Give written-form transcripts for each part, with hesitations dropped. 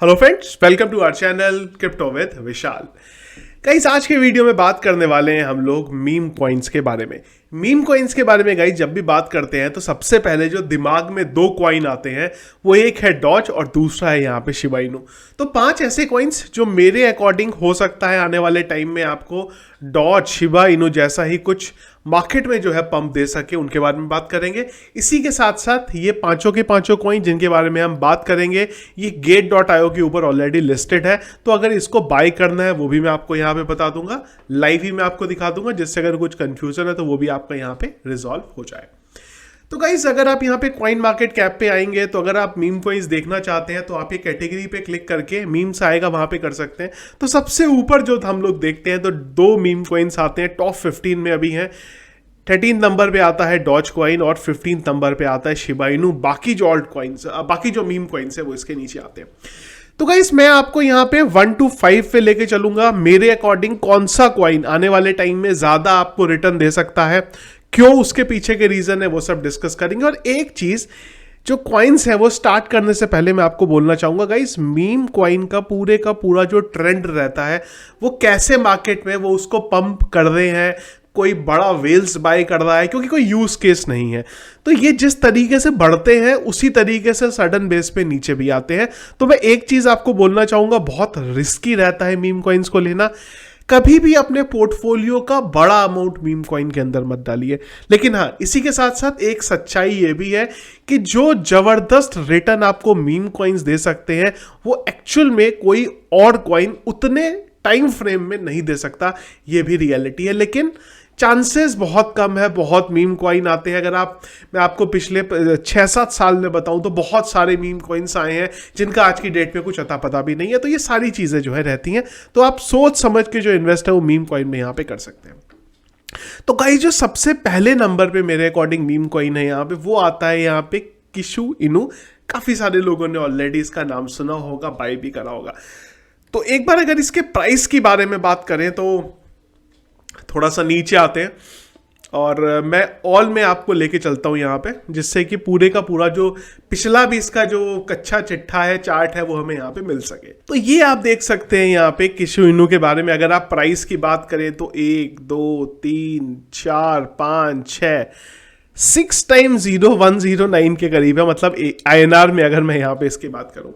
Hello friends, welcome to our channel crypto with Vishal. Guys, आज के video में बात करने वाले हैं हम लोग मीम कॉइन्स के बारे में। मीम कॉइन्स के बारे में गाइस जब भी बात करते हैं तो सबसे पहले जो दिमाग में दो कॉइन आते हैं वो एक है डॉज और दूसरा है यहाँ पे शिबा इनू। तो 5 ऐसे कॉइन्स जो मेरे अकॉर्डिंग हो सकता है आने वाले टाइम में आपको डॉज शिबा इनू जैसा ही कुछ मार्केट में जो है पंप दे सके, उनके बारे में बात करेंगे। इसी के साथ साथ ये पांचों के पांचों कॉइन जिनके बारे में हम बात करेंगे ये Gate.io के ऊपर ऑलरेडी लिस्टेड है, तो अगर इसको बाय करना है वो भी मैं आपको यहाँ पे बता दूंगा, लाइव ही मैं आपको दिखा दूंगा, जिससे अगर कुछ कंफ्यूजन है तो वो भी आपका यहाँ पे रिजॉल्व हो जाए। तो गाइस, अगर आप यहाँ पे कॉइन मार्केट कैप पे आएंगे तो अगर आप मीम कॉइन्स देखना चाहते हैं तो आप ये कैटेगरी पे क्लिक करके मीम्स आएगा वहां पे कर सकते हैं। तो सबसे ऊपर जो हम लोग देखते हैं तो 2 मीम कॉइन्स आते हैं, टॉप 15 में अभी हैं। 13 नंबर पे आता है डॉज कॉइन और 15 नंबर पे आता है शिबा इनू। बाकी जो ऑल्ट कॉइन्स, बाकी जो मीम कॉइन्स है वो इसके नीचे आते हैं। तो गाइस, मैं आपको यहाँ पे 1 to 5 पे लेके चलूंगा। मेरे अकॉर्डिंग कौन सा कॉइन आने वाले टाइम में ज्यादा आपको रिटर्न दे सकता है, क्यों, उसके पीछे के रीजन है, वो सब डिस्कस करेंगे। और एक चीज, जो कॉइन्स है वो स्टार्ट करने से पहले मैं आपको बोलना चाहूंगा गाइस, मीम कॉइन का पूरा जो ट्रेंड रहता है वो कैसे मार्केट में वो उसको पंप कर रहे हैं, कोई बड़ा वेल्स बाय कर रहा है, क्योंकि कोई यूज केस नहीं है। तो ये जिस तरीके से बढ़ते हैं उसी तरीके से सडन बेस पे नीचे भी आते हैं। तो मैं एक चीज आपको बोलना चाहूंगा, बहुत रिस्की रहता है मीम कॉइन्स को लेना। कभी भी अपने पोर्टफोलियो का बड़ा अमाउंट मीम कॉइन के अंदर मत डालिए। लेकिन हाँ, इसी के साथ साथ एक सच्चाई ये भी है कि जो जबरदस्त रिटर्न आपको मीम कॉइन्स दे सकते हैं वो एक्चुअल में कोई और कॉइन उतने टाइम फ्रेम में नहीं दे सकता, ये भी रियलिटी है। लेकिन चांसेस बहुत कम है, बहुत मीम कॉइन आते हैं। मैं आपको पिछले 6-7 साल में बताऊं तो बहुत सारे मीम कॉइन्स आए हैं जिनका आज की डेट में कुछ अता पता भी नहीं है। तो ये सारी चीजें जो है रहती हैं, तो आप सोच समझ के जो इन्वेस्ट है वो मीम कॉइन में यहाँ पे कर सकते हैं। तो गाइस, जो सबसे पहले नंबर पे मेरे अकॉर्डिंग मीम कॉइन है यहाँ पे, वो आता है यहाँ पे किशु इनू। काफी सारे लोगों ने ऑलरेडी इसका नाम सुना होगा, बाय भी करा होगा। तो एक बार अगर इसके प्राइस के बारे में बात करें तो थोड़ा सा नीचे आते हैं और मैं ऑल में आपको लेके चलता हूं यहाँ पे, जिससे कि पूरे का पूरा जो पिछला भी इसका जो कच्चा चिट्ठा है, चार्ट है, वो हमें यहाँ पे मिल सके। तो ये आप देख सकते हैं यहाँ पे किशु इनू के बारे में। अगर आप प्राइस की बात करें तो 1 2 3 4 5 6 6 टाइम 0109 के करीब है, मतलब INR में अगर मैं यहाँ पे इसकी बात करूं।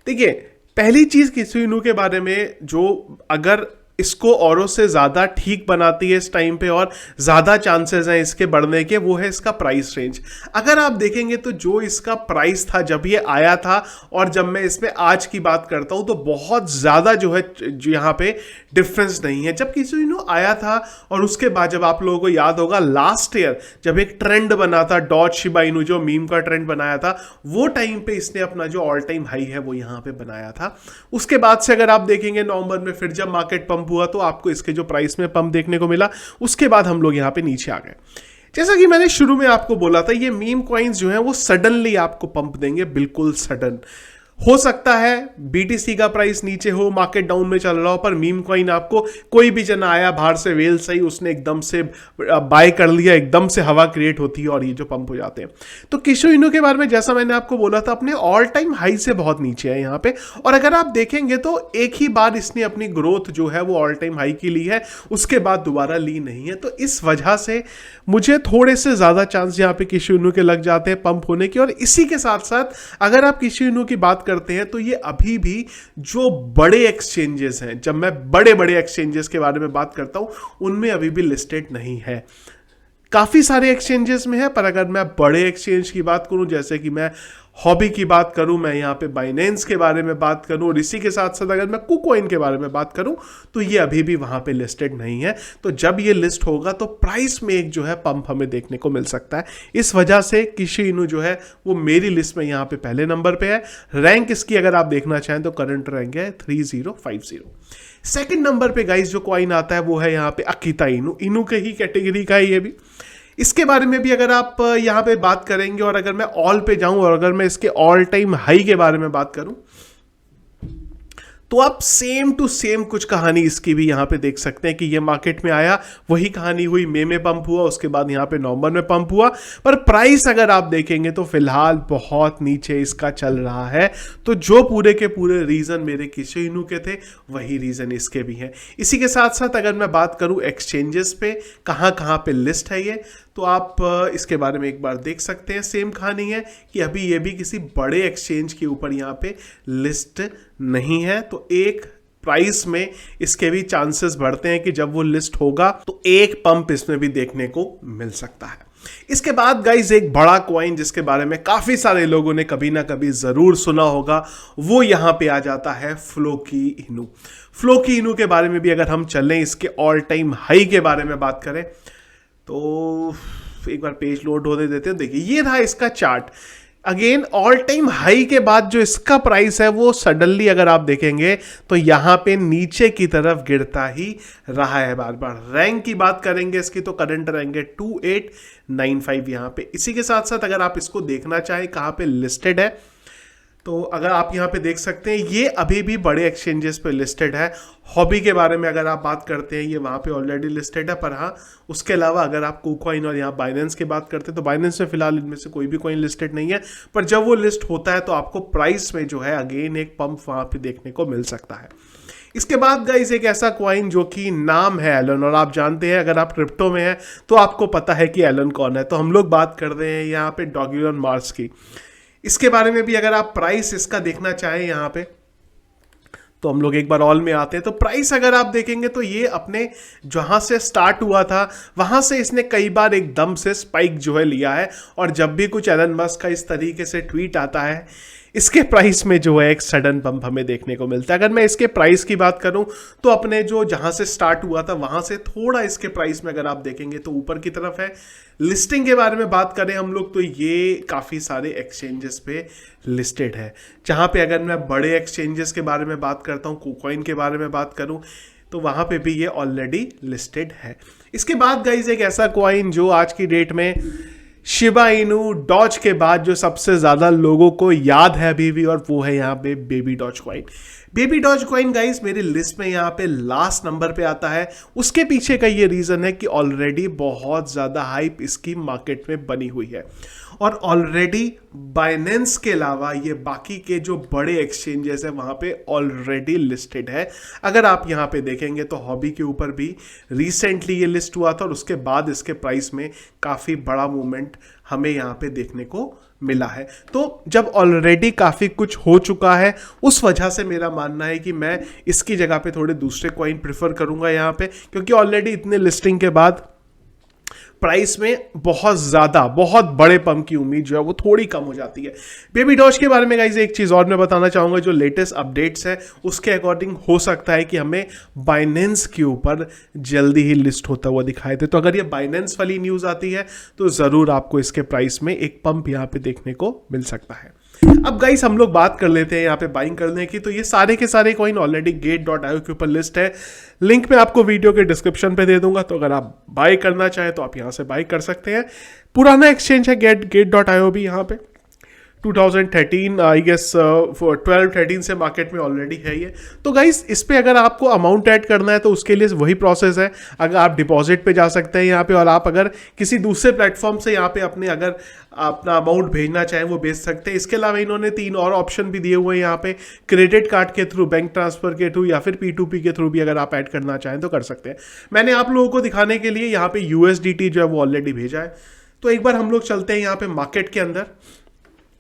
देखिए, पहली चीज किशु इनू के बारे में जो अगर इसको औरों से ज़्यादा ठीक बनाती है इस टाइम पे और ज़्यादा चांसेस हैं इसके बढ़ने के, वो है इसका प्राइस रेंज। अगर आप देखेंगे तो जो इसका प्राइस था जब ये आया था और जब मैं इसमें आज की बात करता हूँ तो बहुत ज़्यादा जो है जो यहाँ पे डिफरेंस नहीं है। जब किसी इनू आया था और उसके बाद जब आप लोगों को याद होगा लास्ट ईयर जब एक ट्रेंड बना था डॉज शिबा इनू, जो मीम का ट्रेंड बनाया था, वो टाइम पे इसने अपना जो ऑल टाइम हाई है वो यहाँ पे बनाया था। उसके बाद से अगर आप देखेंगे नवंबर में फिर जब मार्केट पंप हुआ तो आपको इसके जो प्राइस में पंप देखने को मिला। उसके बाद हम लोग यहां पे नीचे आ गए। जैसा कि मैंने शुरू में आपको बोला था, ये मीम कॉइन्स जो हैं वो सडनली आपको पंप देंगे, बिल्कुल सडन। हो सकता है BTC का प्राइस नीचे हो, मार्केट डाउन में चल रहा हो, पर मीम कॉइन आपको कोई भी जना आया बाहर से, वेल सही, उसने एकदम से बाय कर लिया, एकदम से हवा क्रिएट होती है और ये जो पंप हो जाते हैं। तो किशु इनू के बारे में जैसा मैंने आपको बोला था, अपने ऑल टाइम हाई से बहुत नीचे है यहाँ पे। और अगर आप देखेंगे तो एक ही बार इसने अपनी ग्रोथ जो है वो ऑल टाइम हाई की ली है, उसके बाद दोबारा ली नहीं है। तो इस वजह से मुझे थोड़े से ज्यादा चांस यहाँ पे किशु इनू के लग जाते हैं पंप होने की। और इसी के साथ साथ अगर आप किशु इनू की बात करते हैं तो ये अभी भी जो बड़े एक्सचेंजेस हैं, जब मैं बड़े एक्सचेंजेस के बारे में बात करता हूं, उनमें अभी भी लिस्टेड नहीं है। काफी सारे एक्सचेंजेस में है, पर अगर मैं बड़े एक्सचेंज की बात करूं, जैसे कि मैं हॉबी की बात करूं, मैं यहाँ पे बाइनेंस के बारे में बात करूं, और इसी के साथ साथ अगर मैं कुकॉइन के बारे में बात करूं तो ये अभी भी वहां पे लिस्टेड नहीं है। तो जब ये लिस्ट होगा तो प्राइस में एक जो है पंप हमें देखने को मिल सकता है। इस वजह से किशु इनू जो है वो मेरी लिस्ट में यहाँ पे पहले नंबर पे है। रैंक इसकी अगर आप देखना चाहें तो करंट रैंक है 3050। सेकेंड नंबर पे गाइस जो कॉइन आता है वो है यहाँ पे अकीता इनू। इनू के ही कैटेगरी का है ये भी। इसके बारे में भी अगर आप यहाँ पे बात करेंगे और अगर मैं ऑल पे जाऊं और अगर मैं इसके ऑल टाइम हाई के बारे में बात करूं तो आप सेम टू सेम कुछ कहानी इसकी भी यहाँ पे देख सकते हैं कि ये मार्केट में आया, वही कहानी हुई, मई में पंप हुआ, उसके बाद यहाँ पे नवंबर में पंप हुआ, पर प्राइस अगर आप देखेंगे तो फिलहाल बहुत नीचे इसका चल रहा है। तो जो पूरे के पूरे रीजन मेरे किशु इनू के थे, वही रीजन इसके भी हैं। इसी के साथ साथ अगर मैं बात करूं एक्सचेंजेस पे कहाँ कहाँ पे लिस्ट है ये, तो आप इसके बारे में एक बार देख सकते हैं। सेम कहानी है कि अभी ये भी किसी बड़े एक्सचेंज के ऊपर यहाँ पे लिस्ट नहीं है, तो एक प्राइस में इसके भी चांसेस बढ़ते हैं कि जब वो लिस्ट होगा तो एक पंप इसमें भी देखने को मिल सकता है। इसके बाद गाइज एक बड़ा कॉइन जिसके बारे में काफी सारे लोगों ने कभी ना कभी जरूर सुना होगा, वो यहां पे आ जाता है फ्लोकी इनू। फ्लोकी इनू के बारे में भी अगर हम चलें, इसके ऑल टाइम हाई के बारे में बात करें, तो एक बार पेज लोड होने देते हैं। देखिए ये रहा इसका chart. Again all time high के बाद जो इसका प्राइस है वो सडनली अगर आप देखेंगे तो यहां पे नीचे की तरफ गिरता ही रहा है बार बार। रैंक की बात करेंगे इसकी तो करंट रैंक है 2895 यहां पे। इसी के साथ साथ अगर आप इसको देखना चाहें कहां पे लिस्टेड है, तो अगर आप यहाँ पे देख सकते हैं ये अभी भी बड़े एक्सचेंजेस पे लिस्टेड है। हॉबी के बारे में अगर आप बात करते हैं, ये वहाँ पे ऑलरेडी लिस्टेड है, पर हाँ उसके अलावा अगर आप KuCoin और यहाँ बाइनेंस की बात करते हैं तो बाइनेंस में फिलहाल इनमें से कोई भी कॉइन लिस्टेड नहीं है। पर जब वो लिस्ट होता है तो आपको प्राइस में जो है अगेन एक पंप वहाँ पे देखने को मिल सकता है। इसके बाद गाइस एक ऐसा कॉइन जो कि नाम है एलन, और आप जानते हैं अगर आप क्रिप्टो में हैं तो आपको पता है कि एलन कौन है। तो हम लोग बात कर रहे हैं यहाँ पे डॉग एलन मार्स की। इसके बारे में भी अगर आप प्राइस इसका देखना चाहें यहाँ पे, तो हम लोग एक बार ऑल में आते हैं। तो प्राइस अगर आप देखेंगे तो ये अपने जहां से स्टार्ट हुआ था वहां से इसने कई बार एकदम से स्पाइक जो है लिया है, और जब भी कुछ एलन मस्क का इस तरीके से ट्वीट आता है, इसके प्राइस में जो है एक सडन पंप हमें देखने को मिलता है। अगर मैं इसके प्राइस की बात करूं तो अपने जो जहां से स्टार्ट हुआ था वहां से थोड़ा इसके प्राइस में अगर आप देखेंगे तो ऊपर की तरफ है। लिस्टिंग के बारे में बात करें हम लोग तो ये काफ़ी सारे एक्सचेंजेस पे लिस्टेड है, जहां पे अगर मैं बड़े एक्सचेंजेस के बारे में बात करता हूं, KuCoin के बारे में बात करूं, तो वहां पे भी ये ऑलरेडी लिस्टेड है। इसके बाद गाइज एक ऐसा कॉइन जो आज की डेट में शिबा इनू डॉज के बाद जो सबसे ज्यादा लोगों को याद है अभी भी, और वो है यहाँ पे baby doge coin. Baby doge coin guys मेरी लिस्ट में यहाँ पे लास्ट नंबर पे आता है। उसके पीछे का ये रीजन है कि ऑलरेडी बहुत ज्यादा हाइप इसकी मार्केट में बनी हुई है, और ऑलरेडी बाइनेंस के अलावा ये बाकी के जो बड़े एक्सचेंजेस है वहां पे ऑलरेडी लिस्टेड है। अगर आप यहाँ पे देखेंगे तो हॉबी के ऊपर भी रिसेंटली ये लिस्ट हुआ था, और उसके बाद इसके प्राइस में काफी बड़ा मूवमेंट हमें यहाँ पे देखने को मिला है। तो जब ऑलरेडी काफी कुछ हो चुका है, उस वजह से मेरा मानना है कि मैं इसकी जगह पे थोड़े दूसरे कॉइन प्रिफर करूंगा यहाँ पे, क्योंकि ऑलरेडी इतने लिस्टिंग के बाद प्राइस में बहुत बड़े पंप की उम्मीद जो है वो थोड़ी कम हो जाती है। बेबी डॉज के बारे में गाइस एक चीज और मैं बताना चाहूंगा, जो लेटेस्ट अपडेट्स है उसके अकॉर्डिंग हो सकता है कि हमें बाइनेंस के ऊपर जल्दी ही लिस्ट होता हुआ दिखाई दे। तो अगर ये बाइनेंस वाली न्यूज आती है तो जरूर आपको इसके प्राइस में एक पंप यहाँ पे देखने को मिल सकता है। अब गाइस हम लोग बात कर लेते हैं यहाँ पे बाइंग करने की। तो ये सारे के सारे कॉइन ऑलरेडी Gate.io के ऊपर लिस्ट है। लिंक मैं आपको वीडियो के डिस्क्रिप्शन पे दे दूंगा, तो अगर आप बाय करना चाहें तो आप यहाँ से बाय कर सकते हैं। पुराना एक्सचेंज है Gate.io भी यहाँ पे 2013 आई गेस 12-13 से मार्केट में ऑलरेडी है ये। तो गाइस इस पे अगर आपको अमाउंट ऐड करना है तो उसके लिए वही प्रोसेस है। अगर आप डिपॉजिट पे जा सकते हैं यहाँ पे, और आप अगर किसी दूसरे प्लेटफॉर्म से यहाँ पे अगर अपना अमाउंट भेजना चाहें वो भेज सकते हैं। इसके अलावा इन्होंने 3 और ऑप्शन भी दिए हुए हैं यहाँ पे, क्रेडिट कार्ड के थ्रू, बैंक ट्रांसफर के थ्रू, या फिर P2P के थ्रू भी अगर आप ऐड करना चाहें तो कर सकते हैं। मैंने आप लोगों को दिखाने के लिए यहाँ पे USDT जो है वो ऑलरेडी भेजा है। तो एक बार हम लोग चलते हैं यहाँ पे मार्केट के अंदर।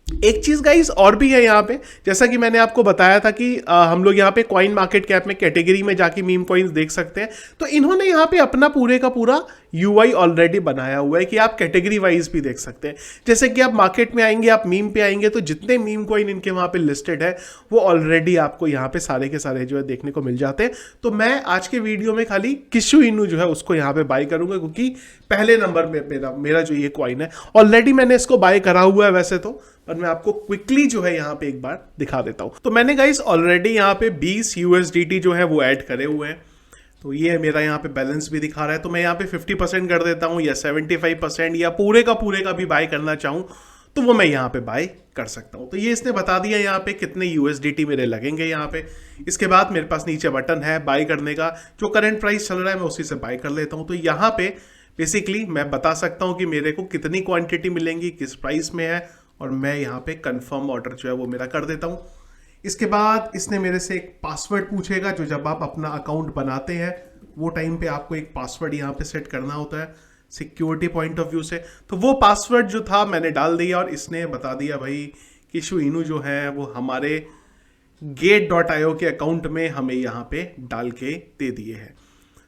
एक चीज गाइस और भी है यहाँ पे, जैसा कि मैंने आपको बताया था कि हम लोग यहाँ पे कॉइन मार्केट कैप में कैटेगरी में जाके मीम कॉइन्स देख सकते हैं। तो इन्होंने यहाँ पे अपना पूरे का पूरा UI ऑलरेडी बनाया हुआ है कि आप कैटेगरी वाइज भी देख सकते हैं। जैसे कि आप मार्केट में आएंगे, आप मीम पे आएंगे, तो जितने मीम कॉइन इनके वहाँ पे लिस्टेड है वो ऑलरेडी आपको यहाँ पे सारे के सारे जो है देखने को मिल जाते हैं। तो मैं आज के वीडियो में खाली किशु इनू जो है उसको यहाँ पे बाय करूंगा, क्योंकि पहले नंबर में मेरा जो ये कॉइन है ऑलरेडी मैंने इसको बाय करा हुआ है वैसे तो, पर मैं आपको क्विकली जो है यहाँ पे एक बार दिखा देता हूं। तो मैंने गाइस ऑलरेडी यहाँ पे 20 USDT जो है वो ऐड करे हुए हैं। तो ये मेरा यहाँ पे बैलेंस भी दिखा रहा है। तो मैं यहाँ पे 50% कर देता हूँ, या 75%, या पूरे का भी बाय करना चाहूँ तो वो मैं यहाँ पे बाय कर सकता हूँ। तो ये इसने बता दिया यहाँ पे कितने USDT मेरे लगेंगे यहाँ पे। इसके बाद मेरे पास नीचे बटन है बाय करने का, जो करंट प्राइस चल रहा है मैं उसी से बाय कर लेता हूँ। तो यहाँ पे बेसिकली मैं बता सकता हूँ कि मेरे को कितनी क्वांटिटी मिलेंगी, किस प्राइस में है, और मैं यहाँ पे कंफर्म ऑर्डर जो है वो मेरा कर देता हूँ। इसके बाद इसने मेरे से एक पासवर्ड पूछेगा, जो जब आप अपना अकाउंट बनाते हैं वो टाइम पे आपको एक पासवर्ड यहाँ पे सेट करना होता है सिक्योरिटी पॉइंट ऑफ व्यू से। तो वो पासवर्ड जो था मैंने डाल दिया और इसने बता दिया भाई कि शुइनू जो है वो हमारे Gate.io के अकाउंट में हमें यहाँ पे डाल के दे दिए हैं।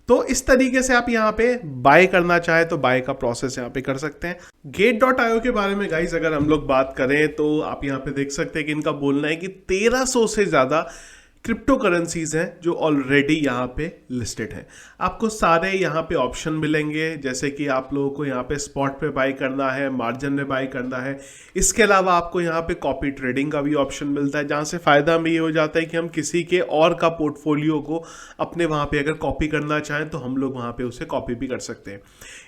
तो इस तरीके से आप यहाँ पे बाय करना चाहे तो बाय का प्रोसेस यहाँ पे कर सकते हैं। Gate.io के बारे में गाइस अगर हम लोग बात करें तो आप यहाँ पे देख सकते हैं कि इनका बोलना है कि 1300 से ज़्यादा क्रिप्टो करेंसीज हैं जो ऑलरेडी यहाँ पे लिस्टेड हैं। आपको सारे यहाँ पे ऑप्शन मिलेंगे, जैसे कि आप लोगों को यहाँ पे स्पॉट पे बाय करना है, मार्जिन में बाय करना है। इसके अलावा आपको यहाँ पे कॉपी ट्रेडिंग का भी ऑप्शन मिलता है, जहाँ से फ़ायदा हमें ये हो जाता है कि हम किसी के और का पोर्टफोलियो को अपने वहाँ पे अगर कॉपी करना चाहें तो हम लोग वहाँ पे उसे कॉपी भी कर सकते हैं।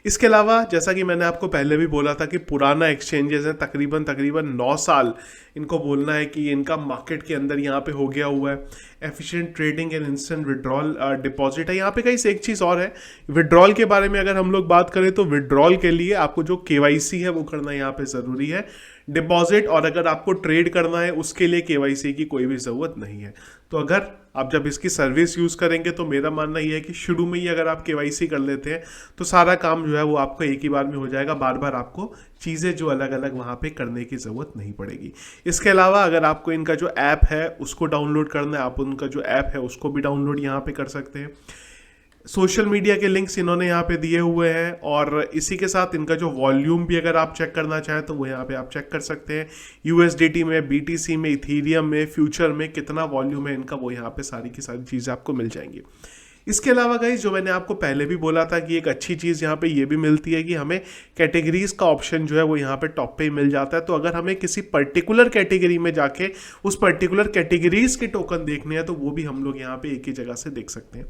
इसके अलावा जैसा कि मैंने आपको पहले भी बोला था कि पुराना एक्सचेंजेस हैं, तकरीबन 9 साल इनको बोलना है कि इनका मार्केट के अंदर यहाँ पे हो गया हुआ है। Efficient trading and instant withdrawal deposit है। यहाँ पे कहीं से एक चीज़ और है, विड्रॉल के बारे में अगर हम लोग बात करें तो विड्रॉल के लिए आपको जो KYC है वो करना यहाँ पे ज़रूरी है। डिपॉजिट और अगर आपको ट्रेड करना है उसके लिए KYC की कोई भी ज़रूरत नहीं है। तो अगर आप जब इसकी सर्विस यूज़ करेंगे तो मेरा मानना ये है कि शुरू में ही अगर आप KYC कर लेते हैं तो सारा काम जो है वो आपको एक ही बार में हो जाएगा, बार बार आपको चीज़ें जो अलग अलग वहाँ पे करने की ज़रूरत नहीं पड़ेगी। इसके अलावा अगर आपको इनका जो ऐप है उसको डाउनलोड करना है, आप उनका जो ऐप है उसको भी डाउनलोड यहाँ पे कर सकते हैं। सोशल मीडिया के लिंक्स इन्होंने यहाँ पे दिए हुए हैं और इसी के साथ इनका जो वॉल्यूम भी अगर आप चेक करना चाहें तो वो यहाँ पे आप चेक कर सकते हैं। USDT में, BTC में, इथीरियम में, फ्यूचर में कितना वॉल्यूम है इनका, वो यहाँ पे सारी की सारी चीज़ें आपको मिल जाएंगी। इसके अलावा गाइस जो मैंने आपको पहले भी बोला था कि एक अच्छी चीज़ यहाँ पे ये भी मिलती है कि हमें कैटेगरीज का ऑप्शन जो है वो यहाँ पे टॉप पे ही मिल जाता है। तो अगर हमें किसी पर्टिकुलर कैटेगरी में जाके उस पर्टिकुलर कैटेगरीज के टोकन देखने हैं तो वो भी हम लोग यहाँ पे एक ही जगह से देख सकते हैं।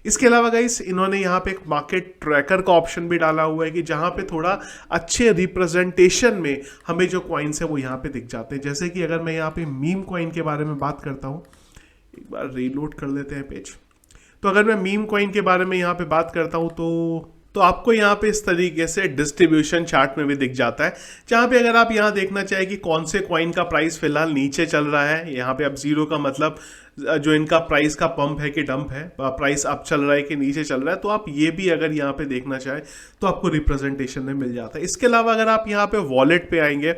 इसके अलावा गाइस इन्होंने यहाँ पे एक मार्केट ट्रैकर का ऑप्शन भी डाला हुआ है कि जहाँ पे थोड़ा अच्छे रिप्रेजेंटेशन में हमें जो कॉइन्स है वो यहाँ पे दिख जाते हैं। जैसे कि अगर मैं यहाँ पे मीम कॉइन के बारे में बात करता हूँ, एक बार रीलोड कर लेते हैं पेज। तो अगर मैं मीम कॉइन के बारे में यहाँ पे बात करता हूँ तो आपको यहाँ पे इस तरीके से डिस्ट्रीब्यूशन चार्ट में भी दिख जाता है, जहाँ पे अगर आप यहाँ देखना चाहें कि कौन से कॉइन का प्राइस फिलहाल नीचे चल रहा है। यहाँ पे अब जीरो का मतलब जो इनका प्राइस का पंप है कि डंप है, प्राइस अप चल रहा है कि नीचे चल रहा है, तो आप ये भी अगर यहाँ पे देखना चाहें तो आपको रिप्रेजेंटेशन में मिल जाता है। इसके अलावा अगर आप यहाँ पे वॉलेट पे आएंगे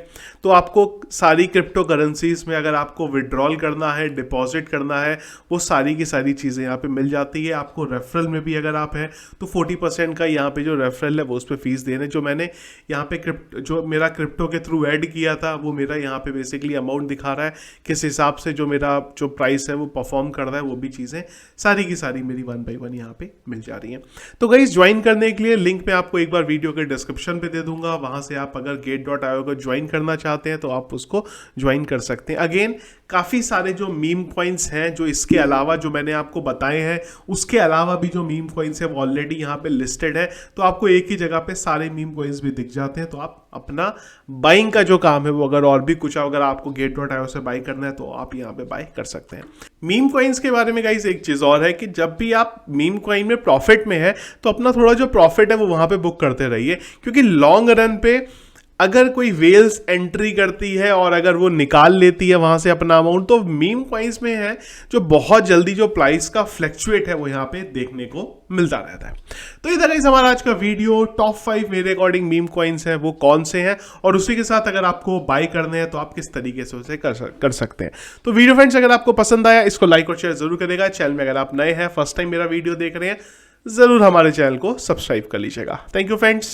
तो आपको सारी क्रिप्टो करेंसीज में अगर आपको विड्रॉल करना है, डिपॉजिट करना है, वो सारी की सारी चीज़ें यहाँ पे मिल जाती है। आपको रेफरल में भी अगर आप हैं तो 40% का यहाँ पे जो रेफरल है वो उस पर फीस देने, जो मैंने यहाँ पे जो मेरा क्रिप्टो के थ्रू ऐड किया था वो मेरा यहाँ पे बेसिकली अमाउंट दिखा रहा है, किस हिसाब से जो मेरा जो प्राइस है वो परफॉर्म कर रहा है, वो भी चीज़ें सारी की सारी मेरी 1 by 1 यहाँ पे मिल जा रही हैं। तो गाइस ज्वाइन करने के लिए लिंक मैं आपको एक बार वीडियो के डिस्क्रिप्शन पे दे दूंगा, वहां से आप अगर Gate.io को ज्वाइन करना चाहते हैं तो आप उसको ज्वाइन कर सकते हैं। अगेन काफ़ी सारे जो मीम कॉइन्स हैं जो इसके अलावा जो मैंने आपको बताए हैं, उसके अलावा भी जो मीम कॉइन्स है वो ऑलरेडी यहाँ पे लिस्टेड है, तो आपको एक ही जगह पे सारे मीम कॉइन्स भी दिख जाते हैं। तो आप अपना बाइंग का जो काम है वो अगर और भी कुछ अगर आपको Gate.io से बाई करना है तो आप यहाँ पे बाई कर सकते हैं। मीम कॉइन्स के बारे में गाइस एक चीज़ और है कि जब भी आप मीम कॉइन में प्रॉफिट में है तो अपना थोड़ा जो प्रॉफिट है वो वहाँ पे बुक करते रहिए, क्योंकि लॉन्ग रन पे अगर कोई वेल्स एंट्री करती है और अगर वो निकाल लेती है वहां से अपना अमाउंट, तो मीम कॉइन्स में है जो बहुत जल्दी जो प्राइस का फ्लक्चुएट है वो यहाँ पे देखने को मिलता रहता है। तो इधर इस हमारा आज का वीडियो टॉप 5 मेरे अकॉर्डिंग मीम कॉइन्स है वो कौन से हैं, और उसी के साथ अगर आपको बाय करने हैं तो आप किस तरीके से उसे कर सकते हैं। तो वीडियो फ्रेंड्स अगर आपको पसंद आया इसको लाइक और शेयर जरूर करेगा। चैनल में अगर आप नए हैं, फर्स्ट टाइम मेरा वीडियो देख रहे हैं, जरूर हमारे चैनल को सब्सक्राइब कर लीजिएगा। Thank you friends.